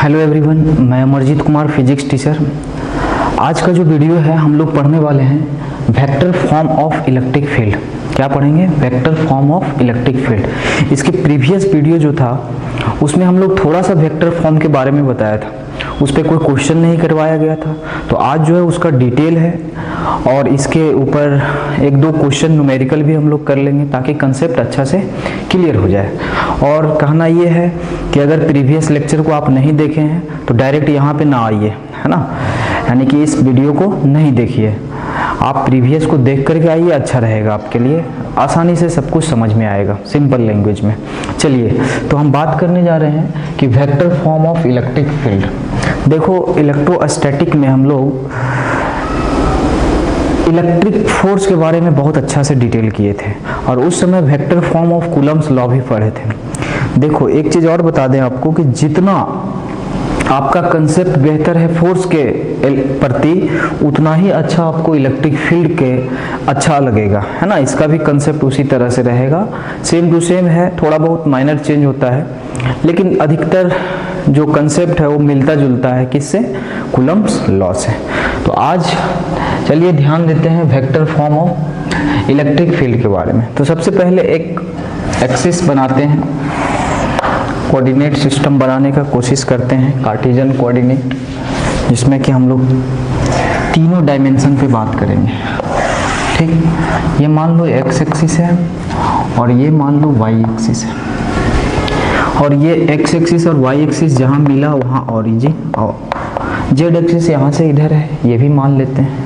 Hello everyone, मैं Amarjeet Kumar physics teacher. आज का जो वीडियो है हम लोग पढ़ने वाले हैं vector form of electric field. क्या पढ़ेंगे? Vector form of electric field. इसके प्रीवियस वीडियो जो था उसमें हम लोग थोड़ा सा वेक्टर फॉर्म के बारे में बताया था, उस पर कोई क्वेश्चन नहीं करवाया गया था। तो आज जो है उसका डिटेल है और इसके ऊपर एक दो क्वेश्चन न्यूमेरिकल भी हम लोग कर लेंगे ताकि कंसेप्ट अच्छा से क्लियर हो जाए। और कहना ये है कि अगर प्रीवियस लेक्चर को आप नहीं देखे हैं तो डायरेक्ट यहाँ पे ना आइए, है ना, यानी कि इस वीडियो को नहीं देखिए, आप प्रीवियस को देख करके आइए, अच्छा रहेगा आपके लिए, आसानी से सब कुछ समझ में आएगा सिंपल लैंग्वेज में। चलिए, तो हम बात करने जा रहे हैं कि vector form of electric field. देखो, इलेक्ट्रोस्टैटिक में हम लोग इलेक्ट्रिक फोर्स के बारे में बहुत अच्छा से डिटेल किए थे और उस समय vector form of Coulomb's law भी पढ़े थे। देखो, एक चीज़ और बता दें आपको कि जितना आपका कंसेप्ट बेहतर है फोर्स के प्रति, उतना ही अच्छा आपको इलेक्ट्रिक फील्ड के अच्छा लगेगा, है ना। इसका भी कंसेप्ट उसी तरह से रहेगा, सेम टू सेम है, थोड़ा बहुत माइनर चेंज होता है, लेकिन अधिकतर जो कंसेप्ट है वो मिलता जुलता है। किससे? कूलम्ब्स लॉ से। तो आज चलिए ध्यान देते हैं vector form of electric field के बारे में। तो सबसे पहले एक एक्सिस बनाते हैं, कोऑर्डिनेट सिस्टम बनाने का कोशिश करते हैं, कार्टेशियन कोऑर्डिनेट, जिसमें कि हम लोग तीनों डायमेंशन पे बात करेंगे। ठीक, ये मान लो एक्स एक्सिस है और ये मान लो वाई एक्सिस है, और ये एक्स एक्सिस और वाई एक्सिस जहाँ मिला वहाँ ओरिजिन, और जेड एक्सिस यहाँ से इधर है, ये भी मान लेते हैं।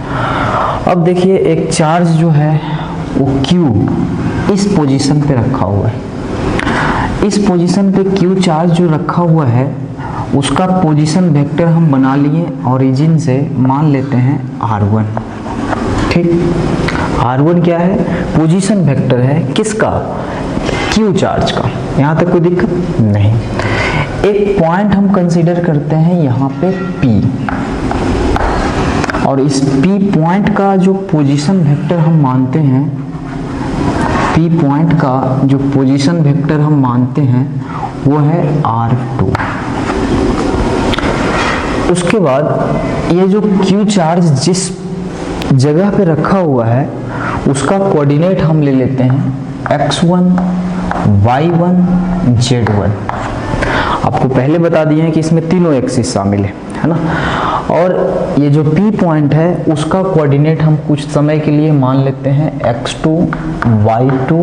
अब देखिए, एक चार्ज जो है वो Q इस पोजीशन पे रखा हुआ है। इस पोजीशन पे Q चार्ज जो रखा हुआ है उसका पोजीशन वेक्टर हम बना लिए, ओरिजिन से मान लेते हैं R1। ठीक, R1 क्या है? पोजीशन वेक्टर है, किसका? Q चार्ज का। यहाँ तक कोई दिक्कत नहीं। एक पॉइंट हम कंसीडर करते हैं यहाँ पे P, और इस P पॉइंट का जो पोजीशन वेक्टर हम मानते हैं, P पॉइंट का जो पोजीशन वेक्टर हम मानते हैं वो है R2। उसके बाद ये जो Q चार्ज जिस जगह पे रखा हुआ है उसका कोऑर्डिनेट हम ले लेते हैं x1, y1, z1। आपको पहले बता दिए हैं कि इसमें तीनों एक्सिस शामिल है ना। और ये जो P पॉइंट है उसका कोऑर्डिनेट हम कुछ समय के लिए मान लेते हैं x2, y2,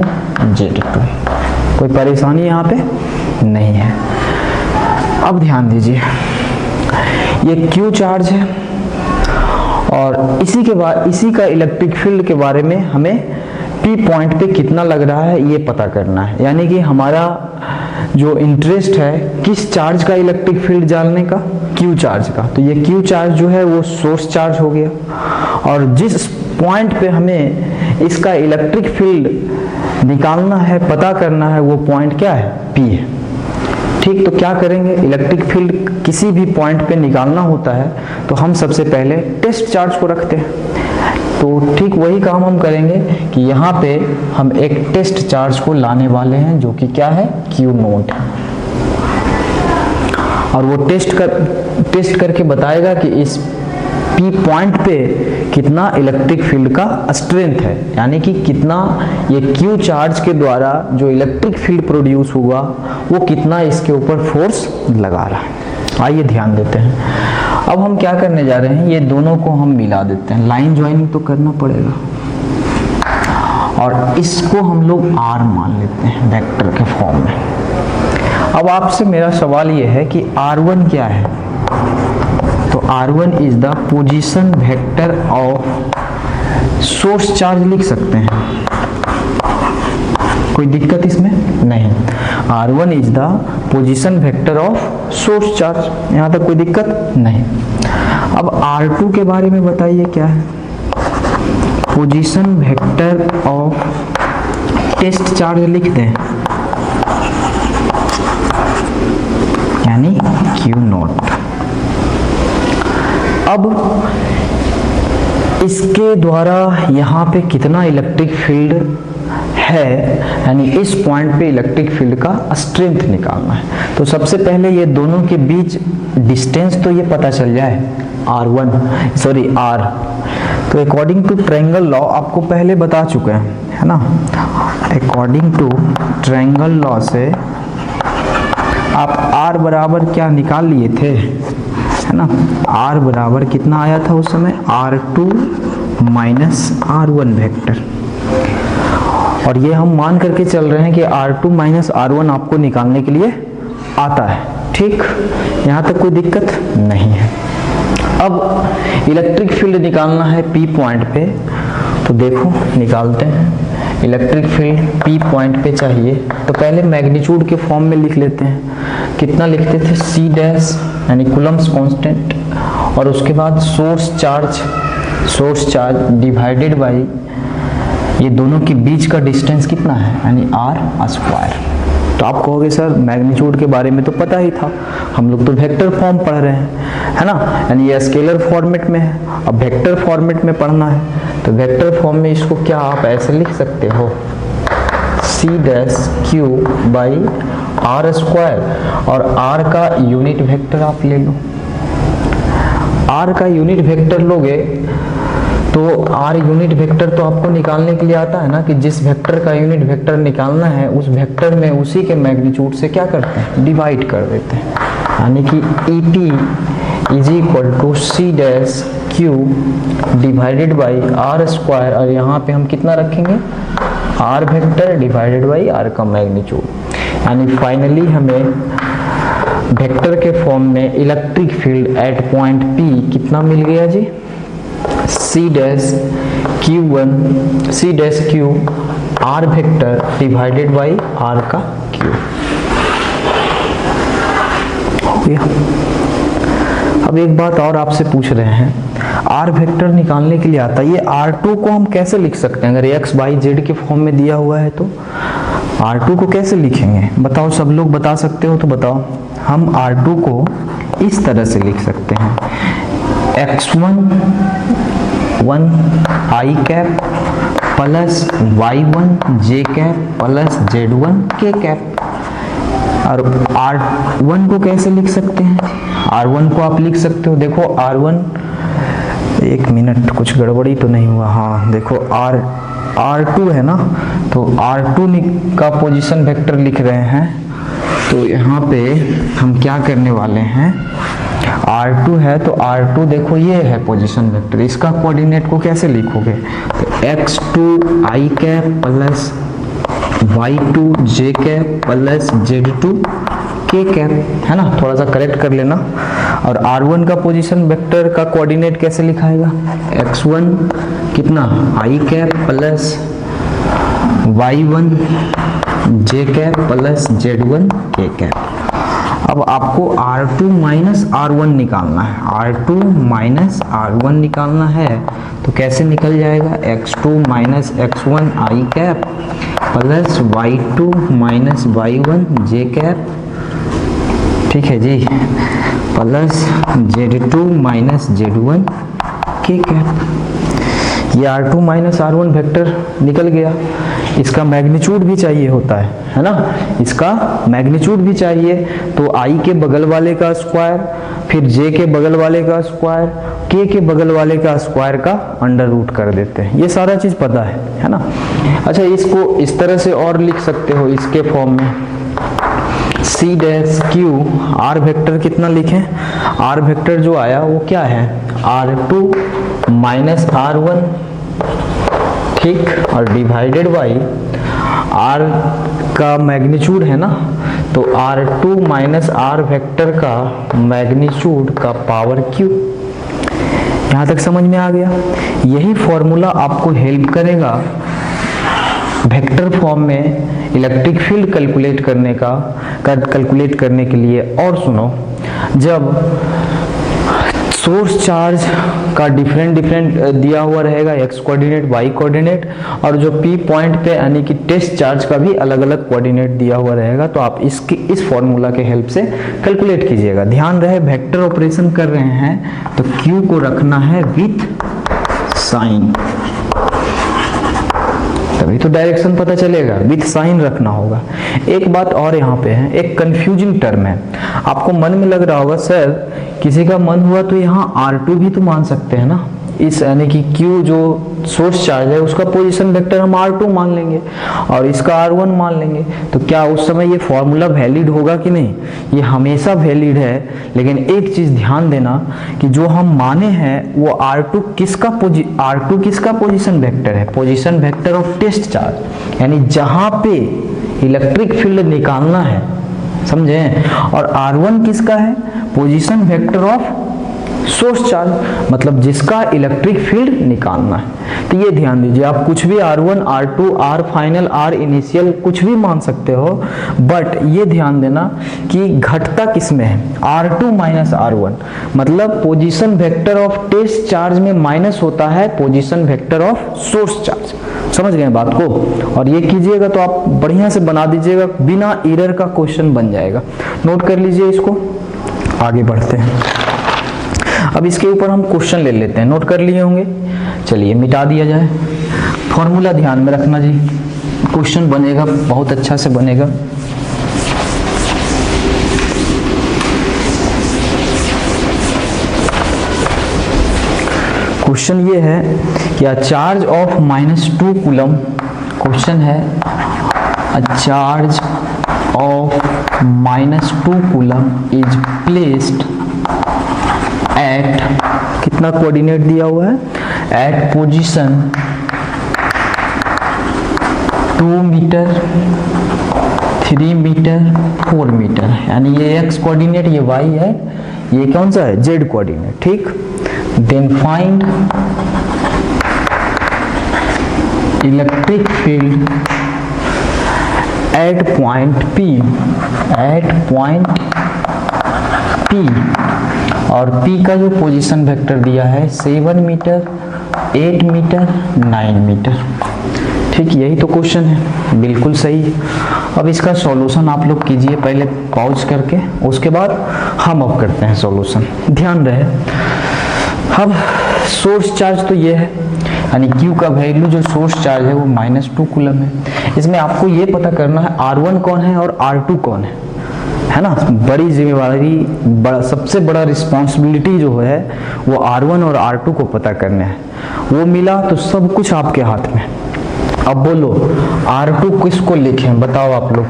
z2। कोई परेशानी यहाँ पे नहीं है। अब ध्यान दीजिए, ये Q चार्ज है और इसी का इलेक्ट्रिक फील्ड के बारे में हमें P पॉइंट पे कितना लग रहा है ये पता करना है। यानी कि हमारा जो इंटरेस्ट है किस चार्ज का इलेक्ट्रिक फील्ड जानने का? Q चार्ज का। तो ये Q चार्ज जो है वो सोर्स चार्ज हो गया, और जिस पॉइंट पे हमें इसका इलेक्ट्रिक फील्ड निकालना है, पता करना है, वो पॉइंट क्या है? P है। ठीक, तो क्या करेंगे? इलेक्ट्रिक फील्ड किसी भी पॉइंट पे निकालना होता है तो हम सबसे पहले टेस्ट चार्ज को रखते हैं। तो ठीक वही काम हम करेंगे कि यहाँ पे हम एक टेस्ट चार्ज को लाने वाले हैं जो कि क्या है? Q नोट है, और वो टेस्ट करके बताएगा कि इस P पॉइंट पे कितना इलेक्ट्रिक फील्ड का स्ट्रेंथ है, यानी कि कितना ये Q चार्ज के द्वारा जो इलेक्ट्रिक फील्ड प्रोड्यूस हुआ वो कितना इसके ऊपर फोर्स लगा रहा है। आइए ध्यान देते हैं। अब हम क्या करने जा रहे हैं, ये दोनों को हम मिला देते हैं, लाइन ज्वाइनिंग तो करना पड़ेगा, और इसको हम लोग R मान लेते हैं वेक्टर के फॉर्म में। अब आपसे मेरा सवाल ये है कि R1 क्या है? तो R1 is the position vector of source charge लिख सकते हैं, कोई दिक्कत इसमें नहीं। R1 is the position vector of source charge, यहाँ तक कोई दिक्कत नहीं। अब R2 के बारे में बताइए क्या है? Position vector of test charge लिख दें, यानी Q नोट। अब इसके द्वारा यहाँ पे कितना इलेक्ट्रिक फील्ड है, यानी इस पॉइंट पे इलेक्ट्रिक फील्ड का स्ट्रेंथ निकालना है। तो सबसे पहले ये दोनों के बीच डिस्टेंस तो ये पता चल जाए R। तो अकॉर्डिंग टू ट्रायंगल लॉ आपको पहले बता चुके हैं, है ना। अकॉर्डिंग टू ट्रायंगल लॉ से आप R बराबर क्या निकाल लिए थे, है ना। R बराबर कितना आया था उस समय, R2 माइनस R1 वेक्टर। और ये हम मान करके चल रहे हैं कि R2 माइनस R1 आपको निकालने के लिए आता है, ठीक। यहाँ तक कोई दिक्कत नहीं है। अब इलेक्ट्रिक फील्ड निकालना है P पॉइंट पे, तो देखो निकालते हैं। इलेक्ट्रिक फील्ड P पॉइंट पे चाहिए, तो पहले मैग्नीट्यूड के फॉर्म में लिख लेते हैं। कितना लिखते थे, C डैश यानी कूलम्स कांस्टेंट, और उसके बाद सोर्स चार्ज डिवाइडेड बाई ये दोनों के बीच का डिस्टेंस कितना है, यानी R स्क्वायर। तो आप कहोगे सर मैग्नीट्यूड के बारे में तो पता ही था, हम लोग तो वेक्टर फॉर्म पढ़ रहे हैं, है ना। यानी ये स्केलर फॉर्मेट में है, अब वेक्टर फॉर्मेट में पढ़ना है, तो वेक्टर फॉर्म में इसको क्या आप ऐसे लिख सकते हो, C dash Q by R square, और R का यूनिट वेक्टर आप ले लो। R का यूनिट वेक्टर लोगे तो R यूनिट वेक्टर तो आपको निकालने के लिए आता है ना, कि जिस वेक्टर का यूनिट वेक्टर निकालना है उस वेक्टर में उसी के मैग्नीट्यूड से क्या करते हैं, डिवाइड कर देते हैं। यानी कि ET is equal to C dash Q divided by R square, और यहाँ पे हम कितना रखेंगे, R vector divided by R का मैग्नीट्यूड। यानी फाइनली हमें वेक्टर के फॉर्म में electric field at point P कितना मिल गया जी, C dash Q R vector divided by R का Q हो गया। अब एक बात और आपसे पूछ रहे हैं, R वेक्टर निकालने के लिए आता है, ये R2 को हम कैसे लिख सकते हैं, अगर x y z के फॉर्म में दिया हुआ है तो R2 को कैसे लिखेंगे, बताओ, सब लोग बता सकते हो तो बताओ। हम R2 को इस तरह से लिख सकते हैं, x1 I cap plus y1 j cap plus z1 k cap. और R1 को कैसे लिख सकते हैं, R1 को आप लिख सकते हो, देखो R1, एक मिनट कुछ गड़बड़ी तो नहीं हुआ, हाँ देखो R2 है ना, तो R2 का पोजीशन वेक्टर लिख रहे हैं, तो यहाँ पे हम क्या करने वाले हैं, R2 है तो R2 देखो ये है पोजीशन वेक्टर, इसका कोऑर्डिनेट को कैसे लिखोगे, तो x2 I cap plus y2 j cap plus z2 k cap, है ना, थोड़ा सा करेक्ट कर लेना। और R1 का पोजीशन वेक्टर का कोऑर्डिनेट कैसे लिखाएगा, x1 कितना I cap plus y1 j cap plus z1 k cap. अब आपको R2 माइनस R1 निकालना है, R2 माइनस R1 निकालना है, तो कैसे निकल जाएगा, x2 minus x1 I cap plus y2 minus y1 j cap, ठीक है जी, plus z2 minus z1 k cap. ये R2 माइनस R1 वेक्टर निकल गया। इसका मैग्नीट्यूड भी चाहिए होता है ना, इसका मैग्नीट्यूड भी चाहिए, तो I के बगल वाले का स्क्वायर, फिर J के बगल वाले का स्क्वायर, K के बगल वाले का स्क्वायर का अंडर रूट कर देते हैं, ये सारा चीज पता है ना। अच्छा, इसको इस तरह से और लिख सकते हो, इसके फॉर्म में C dash Q R vector कितना लिखें, R वेक्टर जो आया वो क्या है, R2 माइनस R1, ठीक, और डिवाइडेड बाई R का मैग्नीट्यूड है ना, तो R2 माइनस R वेक्टर का मैग्नीट्यूड का पावर Q। यहाँ तक समझ में आ गया। यही फॉर्मूला आपको हेल्प करेगा वेक्टर फॉर्म में इलेक्ट्रिक फील्ड कैलकुलेट करने के लिए। और सुनो, जब सोर्स चार्ज का डिफरेंट दिया हुआ रहेगा, एक्स कोऑर्डिनेट वाई कोऑर्डिनेट, और जो पी पॉइंट पे यानी कि टेस्ट चार्ज का भी अलग अलग कोऑर्डिनेट दिया हुआ रहेगा, तो आप इस फॉर्मूला के हेल्प से कैलकुलेट कीजिएगा। ध्यान रहे वेक्टर ऑपरेशन कर रहे हैं तो क्यू को रखना है विथ साइन, तो तभी तो डायरेक्शन पता चलेगा, विथ साइन रखना होगा। एक बात और यहाँ पे है, एक कंफ्यूजिंग टर्म है। आपको मन में लग रहा होगा सर किसी का मन हुआ तो यहाँ R2 भी तो मान सकते हैं ना, इस यानी कि Q जो सोर्स चार्ज है उसका पोजीशन वेक्टर हम R2 मान लेंगे और इसका R1 मान लेंगे, तो क्या उस समय ये फॉर्मूला वैलिड होगा कि नहीं? ये हमेशा वैलिड है, लेकिन एक चीज ध्यान देना कि जो हम माने हैं वो R2 किसका पोजीशन वेक्टर है? Position vector of test charge, यानी जहां पे इलेक्ट्रिक फील्ड निकालना है, समझे? और R1 किसका है? Position vector of source charge, मतलब जिसका इलेक्ट्रिक फील्ड निकालना है। तो ये ध्यान दीजिए, आप कुछ भी R1, R2, R final, R initial कुछ भी मान सकते हो, बट ये ध्यान देना कि घटता किसमें है? R2 माइनस R1, मतलब position vector of test charge में माइनस होता है position vector of source charge. समझ गए बात को? और ये कीजिएगा तो आप बढ़िया से बना दीजिएगा, बिना एरर का क्वेश्चन बन जाएगा। नोट कर लीजिए इसको, आगे बढ़ते हैं। अब इसके ऊपर हम क्वेश्चन ले लेते हैं, नोट कर लिए होंगे। चलिए मिटा दिया जाए, फॉर्मूला ध्यान में रखना जी, क्वेश्चन बनेगा बहुत अच्छा से बनेगा। क्वेश्चन ये है कि a charge of -2 coulomb, question है a charge of -2 coulomb is placed at, कितना कोऑर्डिनेट दिया हुआ है? At position 2 metre, 3 metre, 4 metre, यानी ये x कोऑर्डिनेट, ये y है, ये कौन सा है? z कोऑर्डिनेट, ठीक। Then find electric field at point P, at point P, और P का जो पोजीशन वेक्टर दिया है 7 मीटर, 8 मीटर, 9 मीटर, ठीक। यही तो क्वेश्चन है, बिल्कुल सही। अब इसका सॉल्यूशन आप लोग कीजिए, पहले पॉज करके, उसके बाद हम अब करते हैं सॉल्यूशन, ध्यान रहे। अब सोर्स चार्ज तो ये है, यानी Q का वैल्यू जो सोर्स चार्ज है वो -2 कूलम है। इसमें आपको ये पता करना है R1 कौन है और R2 कौन है ना? बड़ी जिम्मेवारी, सबसे बड़ा रिस्पॉन्सिबिलिटी जो है वो R1 और R2 को पता करना है। वो मिला तो सब कुछ आपके हाथ में। अब बोलो R2 किसको लिखें, बताओ आप लोग।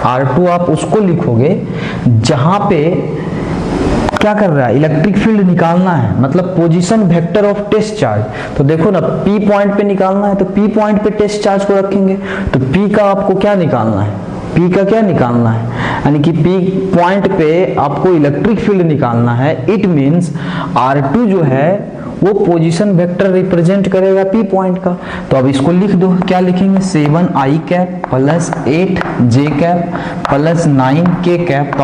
R2 आप उसको लिखोगे जहां पे क्या कर रहा है? इलेक्ट्रिक फील्ड निकालना है, मतलब position vector of test charge. तो देखो ना, P पॉइंट पे निकालना है तो P पॉइंट पे टेस्ट चार्ज को रखेंगे, तो P का आपको क्या निकालना है? P का क्या निकालना है? यानी कि P पॉइंट पे आपको इलेक्ट्रिक फील्ड निकालना है। इट मीन्स R2 जो है वो पोजीशन वेक्टर रिप्रेजेंट करेगा P पॉइंट का। तो अब इसको लिख दो, क्या लिखेंगे? 7i cap plus 8j cap plus 9k cap. तो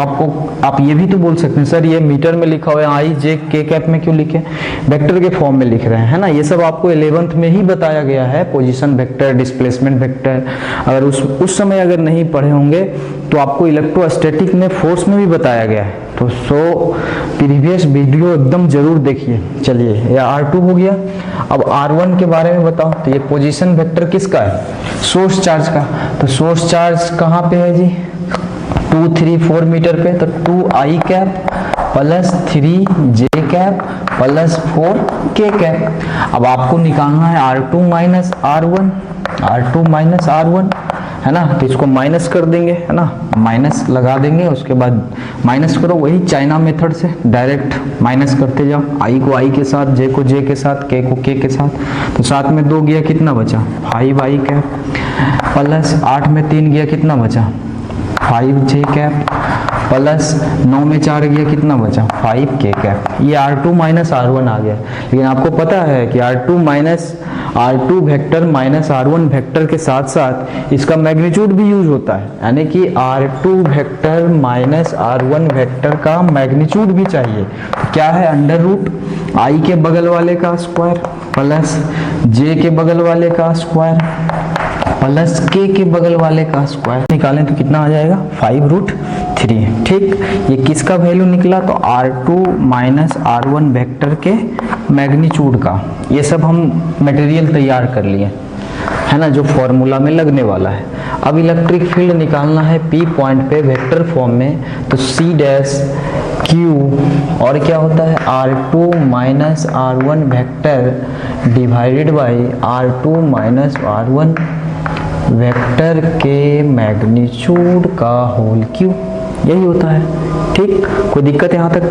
आप ये भी तो बोल सकते हैं सर ये मीटर में लिखा हुआ है, i j k कैप में क्यों लिखे? वेक्टर के फॉर्म में लिख रहे हैं, है ना? ये सब आपको 11th में ही बताया गया है, पोजीशन वेक्टर, डिस्प्लेसमेंट वेक्टर। अगर उस समय अगर नहीं पढ़े होंगे तो आपको इलेक्ट्रोस्टैटिक में फोर्स में भी बताया गया है। तो प्रीवियस वीडियो एकदम जरूर देखिए। चलिए ये R2 हो गया। अब R1 के बारे में बताओ। तो ये पोजीशन वेक्टर किसका है? सोर्स चार्ज का। तो सोर्स चार्ज कहाँ पे है जी? 2, 3, 4 मीटर पे। तो 2i cap plus 3j cap plus 4k cap. अब आपको निकालना है R2 minus R1, R2 minus R1, है ना? तो इसको माइनस कर देंगे, है ना? माइनस लगा देंगे, उसके बाद माइनस करो, वही चाइना मेथड से डायरेक्ट माइनस करते जाओ। i को i के साथ, j को j के साथ, k को k के साथ। तो 7 में 2 गया, कितना बचा? 5i कैप प्लस 8 में 3 गया, कितना बचा? 5j कैप प्लस 9 में 4 गया, कितना बचा? 5k cap. ये R2 माइनस R1 आ गया। लेकिन आपको पता है कि R2 vector minus R1 vector के साथ साथ इसका मैग्नीट्यूड भी यूज होता है, यानी कि R2 vector minus R1 vector का मैग्नीट्यूड भी चाहिए। तो क्या है? अंडर रूट i के बगल वाले का स्क्वायर प्लस j के बगल वाले का स्क्वायर प्लस k के बगल वाले का स्क्वायर। निकालें तो कितना आ जाएगा? 5√3। ठीक, ये किसका वैल्यू निकला? तो R2 माइनस R1 वेक्टर के मैग्नीट्यूड का। ये सब हम मटेरियल तैयार कर लिए। है ना, जो फॉर्मूला में लगने वाला है। अब इलेक्ट्रिक फील्ड निकालना है P पॉइंट पे वेक्टर फॉर्म में, तो C डैश Q और क्या होता है R2 minus R1 vector divided by R2 minus R1 vector के मैग्नीट्यूड का होल क्यूब, यही होता है। ठीक, कोई दिक्कत यहाँ तक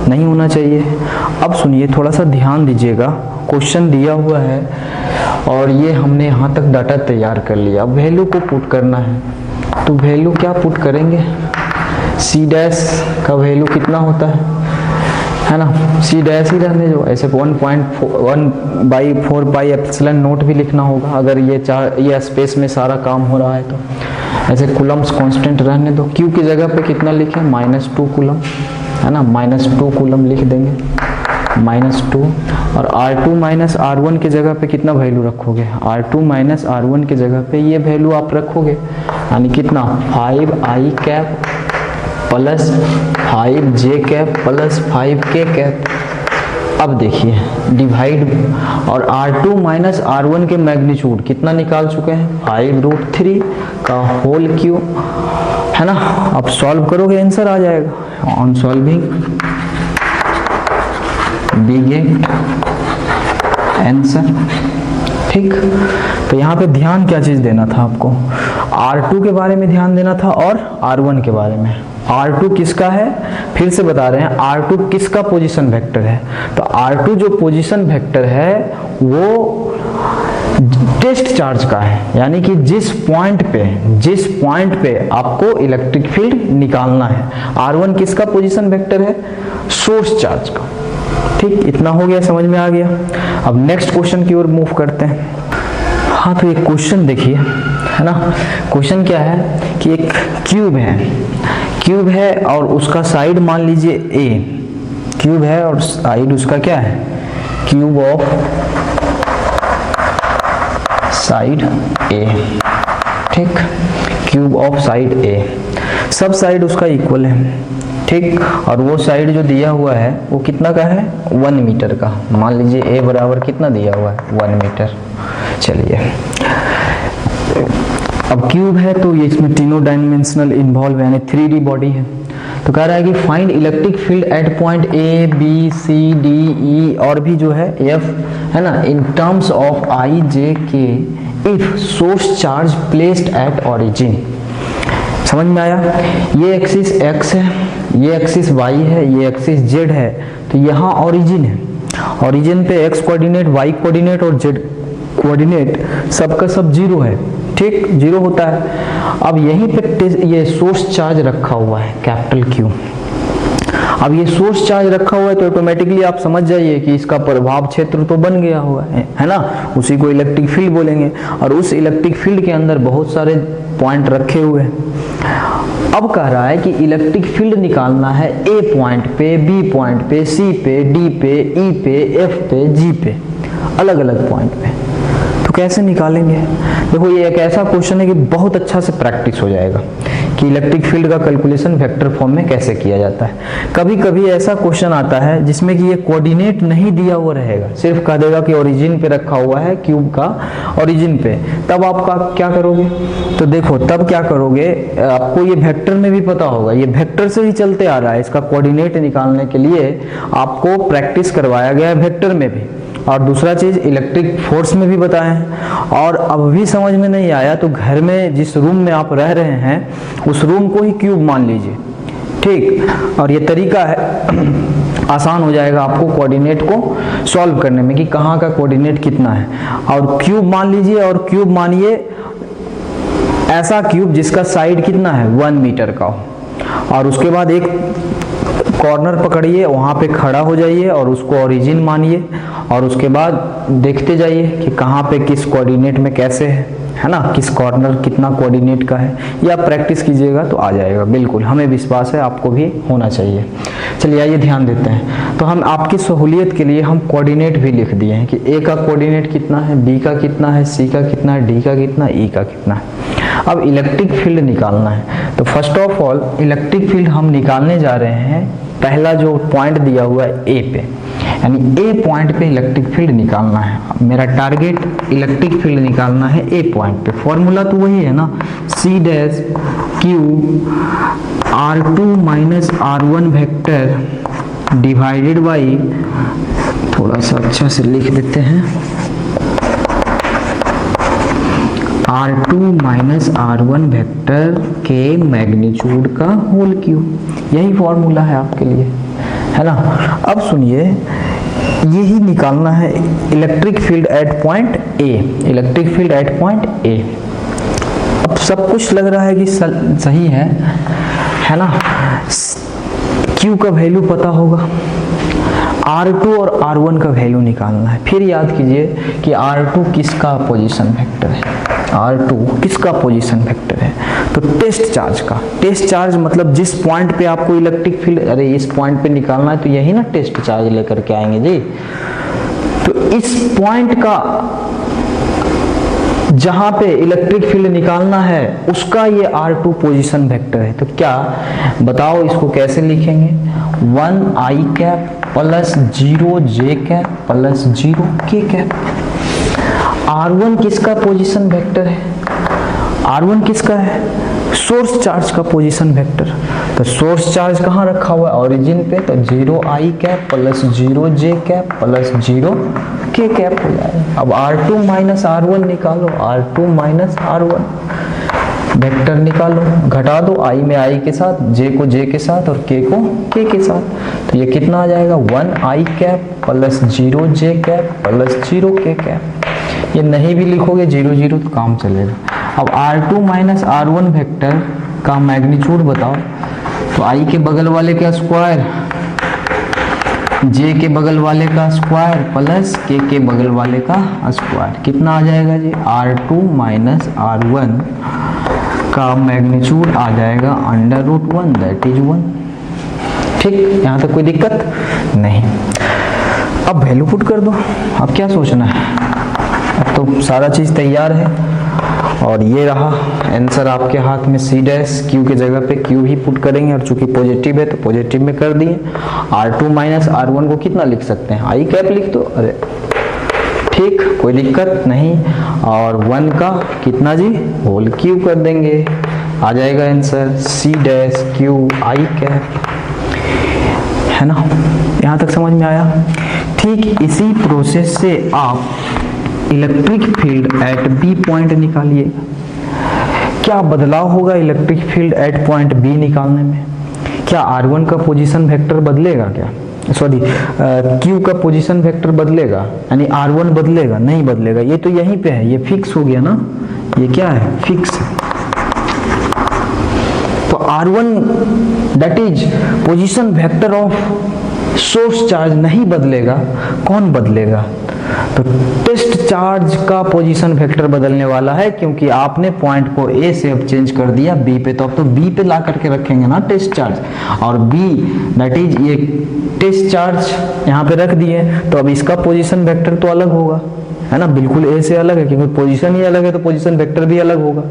नहीं होना चाहिए। अब सुनिए, थोड़ा सा ध्यान दीजिएगा, क्वेश्चन दिया हुआ है और ये हमने यहाँ तक डाटा तैयार कर लिया। अब वैल्यू को पुट करना है, तो वैल्यू क्या पुट करेंगे, C डैश का वैल्यू कितना होता है ना, C डैश ही रहने जो, ऐसे 1/4 पाई एप्सिलॉन नोट भी लिखना होगा अगर ये स्पेस में सारा काम हो रहा है तो। ऐसे कूलम्स कांस्टेंट रहने दो। Q की जगह पे कितना लिखें, -2 कूलम, है ना, -2 कूलम लिख देंगे, -2। और R2 माइनस R1 की जगह पे कितना वैल्यू रखोगे, R2 माइनस R1 की जगह पे ये वैल्यू आप रखोगे, यानी कितना 5i cap plus 5j cap plus 5k cap. अब देखिए डिवाइड, और R2 माइनस R1 के मैग्नीट्यूड कितना निकाल चुके हैं, 5√3 का होल क्यूब, है ना। अब सॉल्व करोगे आंसर आ जाएगा। On solving we get answer. ठीक, तो यहाँ पे ध्यान क्या चीज देना था आपको, R2 के बारे में ध्यान देना था और R1 के बारे में। R2 किसका है, फिर से बता रहे हैं, R2 किसका पोजीशन वेक्टर है, तो R2 जो पोजीशन वेक्टर है वो टेस्ट चार्ज का है, यानी कि जिस पॉइंट पे आपको इलेक्ट्रिक फील्ड निकालना है। R1 किसका पोजीशन वेक्टर है, सोर्स चार्ज का। ठीक, इतना हो गया, समझ में आ गया। अब नेक्स्ट क्वेश्चन की ओर मूव करते हैं। हाँ, तो एक क्वेश्चन देखिए, है ना। क्वेश्चन क्या है कि एक क्यूब है और उसका साइड मान लीजिए A, क्यूब है और साइड उसका क्या है, क्यूब ऑफ साइड A। ठीक, क्यूब ऑफ साइड A, सब साइड उसका इक्वल है। ठीक, और वो साइड जो दिया हुआ है वो कितना का है, 1 मीटर का। मान लीजिए A बराबर कितना दिया हुआ है, 1 मीटर। चलिए, अब क्यूब है तो ये इसमें तीनों डायमेंशनल इन्वॉल्व है, यानी 3D बॉडी है। तो कह रहा है कि find electric field at point A B C D E और भी जो है F, है ना, in terms of I J K if source charge placed at origin. समझ में आया, ये एक्सिस x है, ये एक्सिस y है, ये एक्सिस z है, तो यहाँ ओरिजिन है। ओरिजिन पे x कोऑर्डिनेट, y कोऑर्डिनेट और z कोऑर्डिनेट सबका सब 0 है। ठीक, 0 होता है। अब यहीं पे ये सोर्स चार्ज रखा हुआ है कैपिटल Q। अब ये सोर्स चार्ज रखा हुआ है तो ऑटोमेटिकली आप समझ जाइए कि इसका प्रभाव क्षेत्र तो बन गया हुआ है ना, उसी को इलेक्ट्रिक फील्ड बोलेंगे। और उस इलेक्ट्रिक फील्ड के अंदर बहुत सारे पॉइंट रखे हुए हैं। अब कह रहा है कि इलेक्ट्रिक फील्ड निकालना है A पॉइंट पे, B पॉइंट पे, C पे, D पे, E पे, F पे, G पे, अलग अलग पॉइंट पे। तो कैसे निकालेंगे, देखो ये एक ऐसा क्वेश्चन है कि बहुत अच्छा से प्रैक्टिस हो जाएगा कि इलेक्ट्रिक फील्ड का कैलकुलेशन वेक्टर फॉर्म में कैसे किया जाता है। कभी कभी ऐसा क्वेश्चन आता है जिसमें कि ये कोऑर्डिनेट नहीं दिया हुआ रहेगा, सिर्फ कह देगा कि ओरिजिन पे रखा हुआ है, क्यूब का ओरिजिन पे। तब आपका क्या करोगे, तो देखो तब क्या करोगे, आपको ये वेक्टर में भी पता होगा, ये वेक्टर से ही चलते आ रहा है। इसका कोऑर्डिनेट निकालने के लिए आपको प्रैक्टिस करवाया गया है वेक्टर में भी, और दूसरा चीज इलेक्ट्रिक फोर्स में भी बताए हैं। और अब भी समझ में नहीं आया तो घर में जिस रूम में आप रह रहे हैं उस रूम को ही क्यूब मान लीजिए। ठीक, और ये तरीका है, आसान हो जाएगा आपको कोऑर्डिनेट को सॉल्व करने में कि कहाँ का कोऑर्डिनेट कितना है। और क्यूब मान लीजिए, और क्यूब मानिए ऐसा क्यूब जिसका साइड कितना है, 1 मीटर का हो। और उसके बाद एक कॉर्नर पकड़िए, वहाँ पे खड़ा हो जाइए और उसको ओरिजिन मानिए, और उसके बाद देखते जाइए कि कहाँ पे किस कोऑर्डिनेट में कैसे है ना, किस कॉर्नर कितना कोऑर्डिनेट का है। ये आप प्रैक्टिस कीजिएगा तो आ जाएगा, बिल्कुल हमें विश्वास है आपको भी होना चाहिए। चलिए आइए ध्यान देते हैं। तो हम आपकी सहूलियत के लिए हम कोऑर्डिनेट भी लिख दिए हैं कि A का कोऑर्डिनेट कितना है, B का कितना है, C का कितना है, D का कितना, E का कितना है। अब इलेक्ट्रिक फील्ड निकालना है, तो first of all electric field हम निकालने जा रहे हैं, पहला जो पॉइंट दिया हुआ है A पे, यानी ए पॉइंट पे इलेक्ट्रिक फील्ड निकालना है। मेरा टारगेट इलेक्ट्रिक फील्ड निकालना है ए पॉइंट पे। फॉर्मूला तो वही है ना, C dash Q R2 minus R1 vector divided by, थोड़ा सा अच्छा से लिख देते हैं, R2 माइनस R1 वेक्टर के मैग्नीट्यूड का होल क्यूब। यही फॉर्मूला है आपके लिए, है ना। अब सुनिए, यही निकालना है electric field at point A, electric field at point A. अब सब कुछ लग रहा है कि सही है ना। Q का वैल्यू पता होगा, R2 और R1 का वैल्यू निकालना है। फिर याद कीजिए कि R2 किसका पोजीशन वेक्टर है, R2 किसका पोजीशन वेक्टर है, तो टेस्ट चार्ज का। टेस्ट चार्ज मतलब जिस पॉइंट पे आपको इलेक्ट्रिक फील्ड, अरे इस पॉइंट पे निकालना है तो यही ना टेस्ट चार्ज लेकर के आएंगे जी। तो इस पॉइंट का जहां पे इलेक्ट्रिक फील्ड निकालना है उसका ये R2 पोजीशन वेक्टर है। तो क्या बताओ, इसको कैसे लिखेंगे, 1i cap plus 0j cap plus 0k cap. R1 किसका पोजीशन वेक्टर है, R1 किसका है, सोर्स चार्ज का पोजीशन वेक्टर। तो सोर्स चार्ज कहाँ रखा हुआ है, ओरिजिन पे, तो 0i cap plus 0j cap plus 0k cap हो जाएगा। अब R2 माइनस R1 निकालो, R2 माइनस R1 वेक्टर निकालो, घटा दो i में i के साथ, j को j के साथ और k को k के साथ। तो ये कितना आ जाएगा, 1i cap plus 0j cap plus 0k cap. ये नहीं भी लिखोगे 0 0 तो काम चलेगा। अब R2 माइनस R1 वेक्टर का मैग्नीट्यूड बताओ, तो i के बगल वाले का स्क्वायर, j के बगल वाले का स्क्वायर प्लस k के बगल वाले का स्क्वायर, कितना आ जाएगा जी, R2 माइनस R1 का मैग्नीट्यूड आ जाएगा √1 दैट इज 1। ठीक, यहाँ तक कोई दिक्कत नहीं। अब वैल्यू पुट कर दो। अब क्या सोचना है, अब तो सारा चीज तैयार है और ये रहा आंसर आपके हाथ में। सी डैश क्यू की जगह पे क्यू ही पुट करेंगे और चूंकि पॉजिटिव है तो पॉजिटिव में कर दिए। R2 माइनस R1 को कितना लिख सकते हैं, आई कैप लिख दो, अरे ठीक, कोई दिक्कत नहीं। और 1 का कितना जी, होल क्यूब कर देंगे, आ जाएगा answer C dash Q I cap, है ना। यहाँ तक समझ में आया। ठीक इसी प्रोसेस से आप electric field at B point निकालिए। क्या बदलाव होगा electric field at point B निकालने में, क्या R1 का पोजीशन वेक्टर बदलेगा, क्या सॉरी Q का पोजीशन वेक्टर बदलेगा, यानी R1 बदलेगा, नहीं बदलेगा। ये तो यहीं पे है, ये फिक्स हो गया ना, ये क्या है, फिक्स। तो R1 that is position vector of source charge नहीं बदलेगा, कौन बदलेगा, तो टेस्ट चार्ज का पोजीशन वेक्टर बदलने वाला है, क्योंकि आपने पॉइंट को ए से अब चेंज कर दिया बी पे, तो अब तो बी पे ला करके रखेंगे ना टेस्ट चार्ज, और बी दैट इज ये टेस्ट चार्ज यहाँ पे रख दिए, तो अब इसका पोजीशन वेक्टर तो अलग होगा, है ना, बिल्कुल ए से अलग है, क्योंकि पोजीशन ही अलग है तो पोजीशन वेक्टर भी अलग होगा।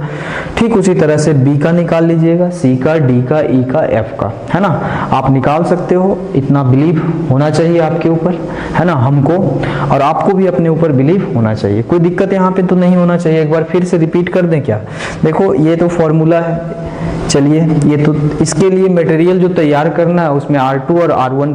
ठीक उसी तरह से बी का निकाल लीजिएगा, सी का, डी का, ई का, एफ का, है ना, आप निकाल सकते हो, इतना बिलीव होना चाहिए आपके ऊपर, है ना, हमको और आपको भी अपने ऊपर बिलीव होना चाहिए। कोई दिक्कत यहाँ पे तो नहीं होना चाहिए। एक बार फिर से रिपीट कर दें क्या, देखो ये तो फॉर्मूला है, चलिए ये तो इसके लिए मटेरियल जो तैयार करना है उसमें R2 और R1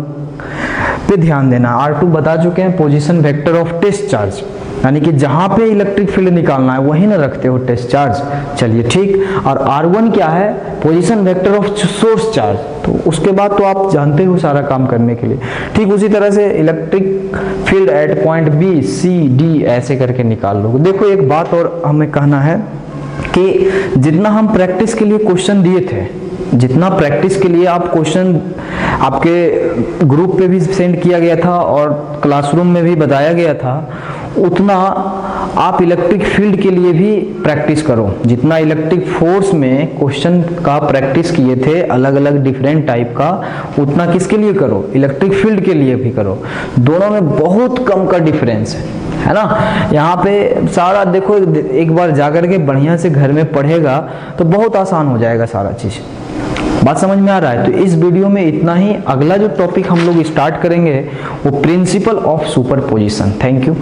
पे ध्यान देना। R2 बता चुके हैं, position vector of test charge, यानी कि जहां पे इलेक्ट्रिक फील्ड निकालना है वहीं ना रखते हो टेस्ट चार्ज, चलिए ठीक। और R1 क्या है, position vector of source charge, तो उसके बाद तो आप जानते हो सारा काम करने के लिए। ठीक उसी तरह से electric field at point B, C, D ऐसे करके निकाल लो। देखो एक बात और हमें कहना है कि जितना हम प्रैक्टिस के लिए क्वेश्चन दिए थे, जितना प्रैक्टिस के लिए आप क्वेश्चन आपके ग्रुप पे भी सेंड किया गया था और क्लासरूम में भी बताया गया था, उतना आप इलेक्ट्रिक फील्ड के लिए भी प्रैक्टिस करो। जितना इलेक्ट्रिक फोर्स में क्वेश्चन का प्रैक्टिस किए थे अलग अलग डिफरेंट टाइप का, उतना किसके लिए करो, इलेक्ट्रिक फील्ड के लिए भी करो। दोनों में बहुत कम का डिफरेंस है ना। यहाँ पे सारा देखो, एक बार जाकर के बढ़िया से घर में पढ़ेगा तो बहुत आसान हो जाएगा सारा चीज, बात समझ में आ रहा है? तो इस वीडियो में इतना ही। अगला जो टॉपिक हम लोग स्टार्ट करेंगे वो principle of superposition. Thank you.